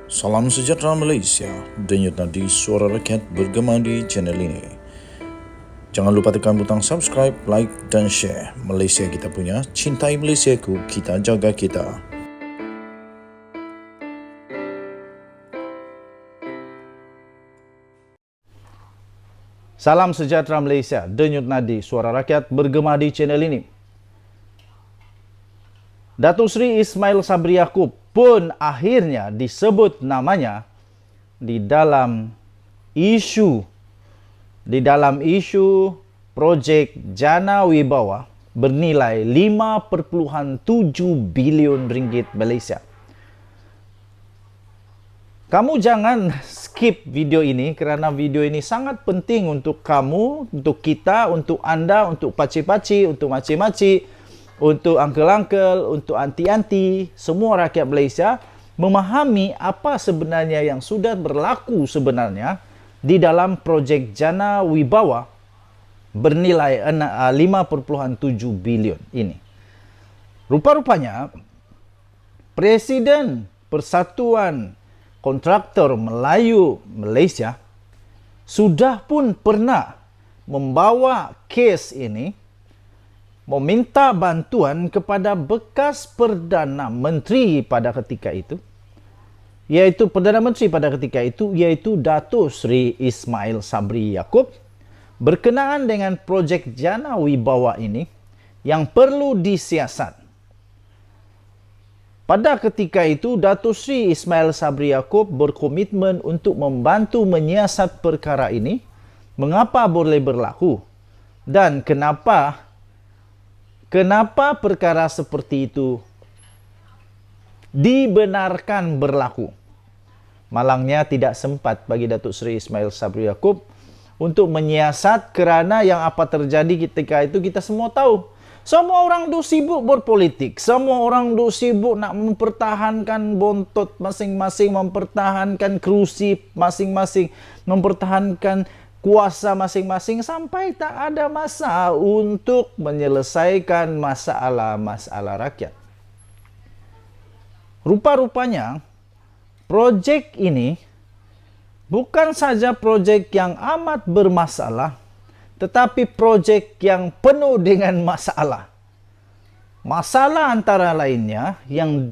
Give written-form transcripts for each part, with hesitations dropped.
Salam sejahtera Malaysia, denyut nadi suara rakyat bergema di channel ini. Jangan lupa tekan butang subscribe, like dan share. Malaysia kita punya, cintai Malaysiaku, kita jaga kita. Salam sejahtera Malaysia, denyut nadi suara rakyat bergema di channel ini. Datuk Seri Ismail Sabri Yaakob pun akhirnya disebut namanya di dalam isu projek Jana Wibawa bernilai 5.7 bilion ringgit Malaysia. Kamu jangan skip video ini kerana video ini sangat penting untuk kamu, untuk kita, untuk anda, untuk pakcik-pakcik, untuk makcik-makcik, untuk uncle-uncle, untuk anti-anti, semua rakyat Malaysia memahami apa sebenarnya yang sudah berlaku sebenarnya di dalam projek Jana Wibawa bernilai 5.7 bilion ini. Rupa-rupanya, Presiden Persatuan Kontraktor Melayu Malaysia sudah pun pernah membawa kes ini, meminta bantuan kepada bekas Perdana Menteri pada ketika itu, iaitu Datuk Seri Ismail Sabri Yaakob, berkenaan dengan projek Jana Wibawa ini yang perlu disiasat. Pada ketika itu, Datuk Seri Ismail Sabri Yaakob berkomitmen untuk membantu menyiasat perkara ini, mengapa boleh berlaku dan kenapa perkara seperti itu dibenarkan berlaku. Malangnya tidak sempat bagi Datuk Seri Ismail Sabri Yaakob untuk menyiasat kerana yang apa terjadi ketika itu kita semua tahu. Semua orang duk sibuk berpolitik. Semua orang duk sibuk nak mempertahankan bontot masing-masing, mempertahankan kerusi masing-masing, mempertahankan kuasa masing-masing sampai tak ada masa untuk menyelesaikan masalah-masalah rakyat. Rupa-rupanya, projek ini bukan saja projek yang amat bermasalah, tetapi projek yang penuh dengan masalah. Masalah antara lainnya yang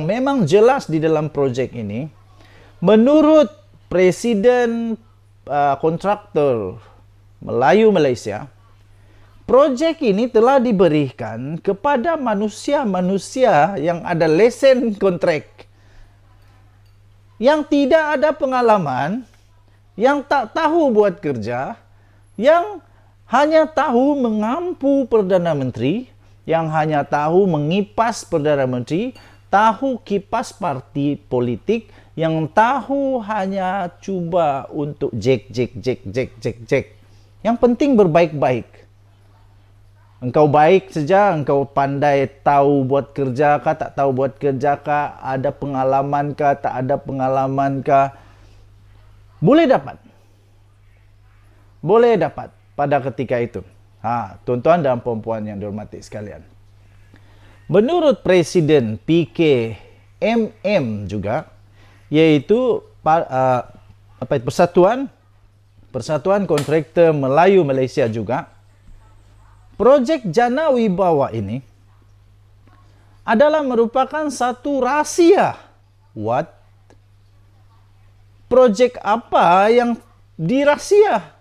memang jelas di dalam projek ini, menurut Presiden Kontraktor Melayu Malaysia, projek ini telah diberikan kepada manusia-manusia yang ada lesen kontrak, yang tidak ada pengalaman, yang tak tahu buat kerja, yang hanya tahu mengampu Perdana Menteri, yang hanya tahu mengipas Perdana Menteri, tahu kipas parti politik, yang tahu hanya cuba untuk jek. Yang penting berbaik-baik. Engkau baik saja, engkau pandai tahu buat kerja kah, tak tahu buat kerja kah, ada pengalaman kah, tak ada pengalaman kah, boleh dapat pada ketika itu. Tuan-tuan dan puan-puan yang dihormati sekalian. Menurut Presiden PKMM juga, iaitu Persatuan Kontraktor Melayu Malaysia juga, projek Jana Wibawa ini adalah merupakan satu rahsia. Projek apa yang dirahsia?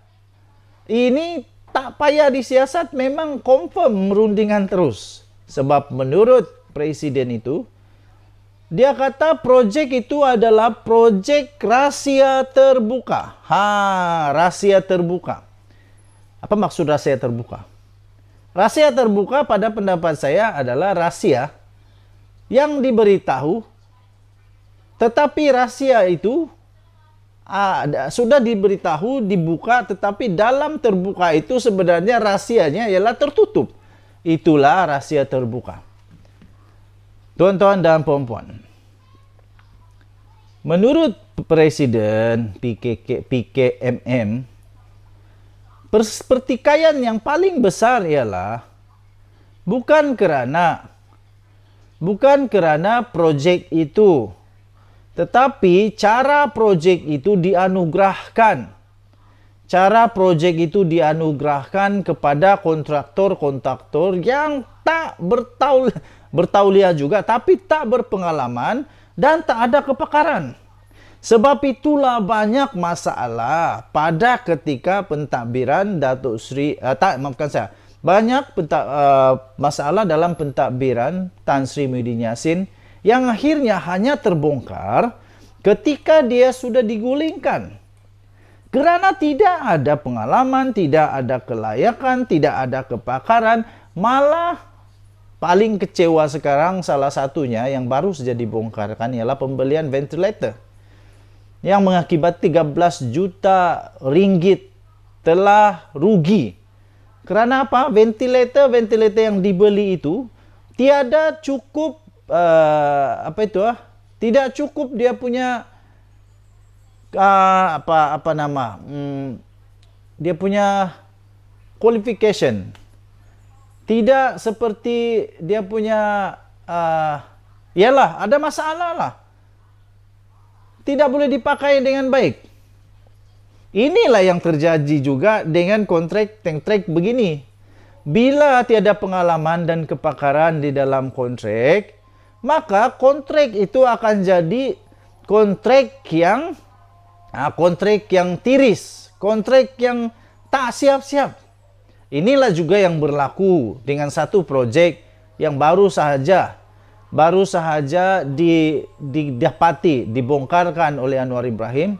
Ini tak payah disiasat, memang confirm merundingan terus. Sebab menurut Presiden itu, dia kata projek itu adalah projek rahsia terbuka. Rahsia terbuka. Apa maksud rahsia terbuka? Rahsia terbuka pada pendapat saya adalah rahsia yang diberitahu, tetapi rahsia itu sudah diberitahu, dibuka, tetapi dalam terbuka itu sebenarnya rahsianya ialah tertutup. Itulah rahsia terbuka. Tuan-tuan dan puan-puan, menurut Presiden PKMM, pertikaian yang paling besar ialah bukan kerana projek itu Tetapi cara projek itu dianugerahkan. Cara projek itu dianugerahkan kepada kontraktor-kontraktor yang tak bertauliah juga, tapi tak berpengalaman dan tak ada kepakaran. Sebab itulah banyak masalah pada ketika pentadbiran Datuk Seri, banyak masalah dalam pentadbiran Tan Sri Muhyiddin Yassin yang akhirnya hanya terbongkar ketika dia sudah digulingkan. Kerana tidak ada pengalaman, tidak ada kelayakan, tidak ada kepakaran, malah paling kecewa sekarang salah satunya yang baru saja dibongkarkan ialah pembelian ventilator yang mengakibat 13 juta ringgit telah rugi. Kerana apa? Ventilator yang dibeli itu tiada cukup tidak cukup dia punya dia punya qualification. Tidak seperti dia punya ada masalah lah. Tidak boleh dipakai dengan baik. Inilah yang terjadi juga dengan kontrak begini. Bila tiada pengalaman dan kepakaran di dalam kontrak, maka kontrak itu akan jadi kontrak yang tiris, kontrak yang tak siap-siap. Inilah juga yang berlaku dengan satu proyek yang baru sahaja dibongkarkan oleh Anwar Ibrahim.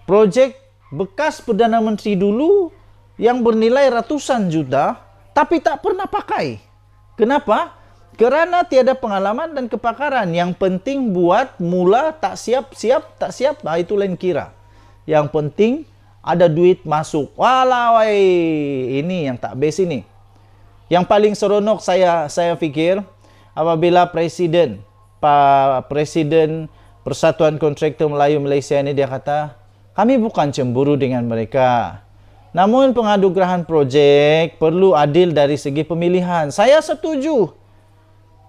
Proyek bekas Perdana Menteri dulu yang bernilai ratusan juta, tapi tak pernah pakai. Kenapa? Kerana tiada pengalaman dan kepakaran. Yang penting buat mula, tak siap. Nah, itu lain kira. Yang penting ada duit masuk. Walawai, ini yang tak best ini. Yang paling seronok saya fikir apabila Presiden Persatuan Kontraktor Melayu Malaysia ini dia kata, kami bukan cemburu dengan mereka. Namun penganugerahan projek perlu adil dari segi pemilihan. Saya setuju.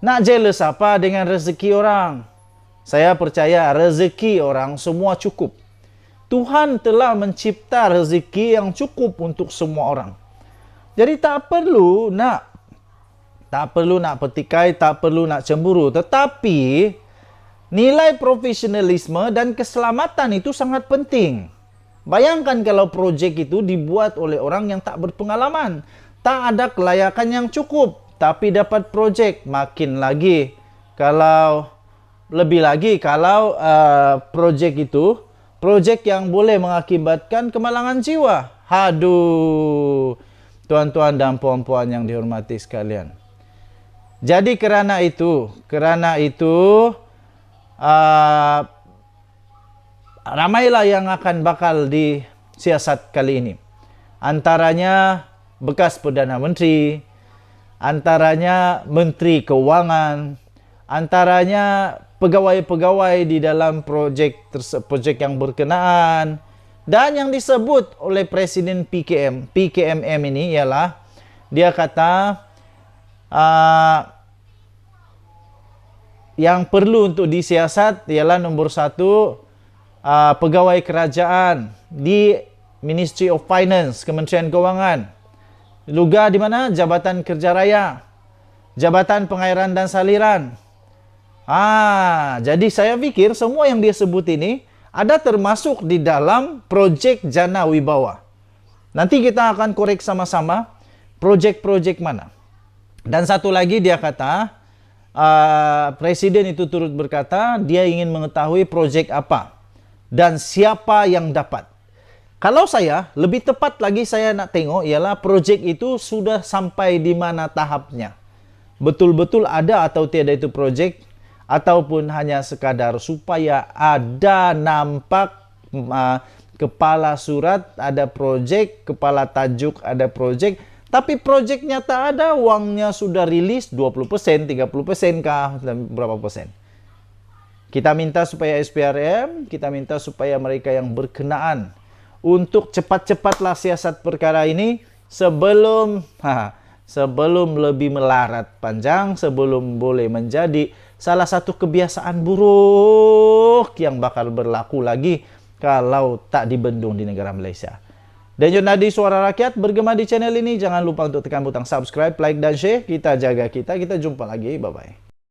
Nak jealous apa dengan rezeki orang? Saya percaya rezeki orang semua cukup. Tuhan telah mencipta rezeki yang cukup untuk semua orang. Jadi tak perlu nak petikai, tak perlu nak cemburu. Tetapi nilai profesionalisme dan keselamatan itu sangat penting. Bayangkan kalau projek itu dibuat oleh orang yang tak berpengalaman, tak ada kelayakan yang cukup, tapi dapat projek. Makin lagi kalau projek yang boleh mengakibatkan kemalangan jiwa. Haduh, tuan-tuan dan puan-puan yang dihormati sekalian. Jadi kerana itu ramailah yang akan bakal disiasat kali ini. Antaranya bekas Perdana Menteri, antaranya Menteri Keuangan, antaranya pegawai-pegawai di dalam projek yang berkenaan, dan yang disebut oleh Presiden PKMM ini ialah dia kata yang perlu untuk disiasat ialah nombor 1 pegawai kerajaan di Ministry of Finance, Kementerian Keuangan. Juga di mana? Jabatan Kerja Raya, Jabatan Pengairan dan Saliran. Jadi saya fikir semua yang dia sebut ini ada termasuk di dalam projek Jana Wibawa. Nanti kita akan korek sama-sama projek-projek mana. Dan satu lagi dia kata, Presiden itu turut berkata dia ingin mengetahui projek apa dan siapa yang dapat. Kalau saya, lebih tepat lagi saya nak tengok ialah projek itu sudah sampai di mana tahapnya. Betul-betul ada atau tiada itu projek, ataupun hanya sekadar supaya ada nampak kepala surat ada projek, kepala tajuk ada projek, tapi projeknya tak ada, wangnya sudah rilis 20%, 30% kah, berapa persen. Kita minta supaya SPRM, kita minta supaya mereka yang berkenaan untuk cepat-cepatlah siasat perkara ini sebelum lebih melarat panjang, sebelum boleh menjadi salah satu kebiasaan buruk yang bakal berlaku lagi kalau tak dibendung di negara Malaysia. Denyut Nadi Suara Rakyat bergema di channel ini. Jangan lupa untuk tekan butang subscribe, like, dan share. Kita jaga kita. Kita jumpa lagi. Bye-bye.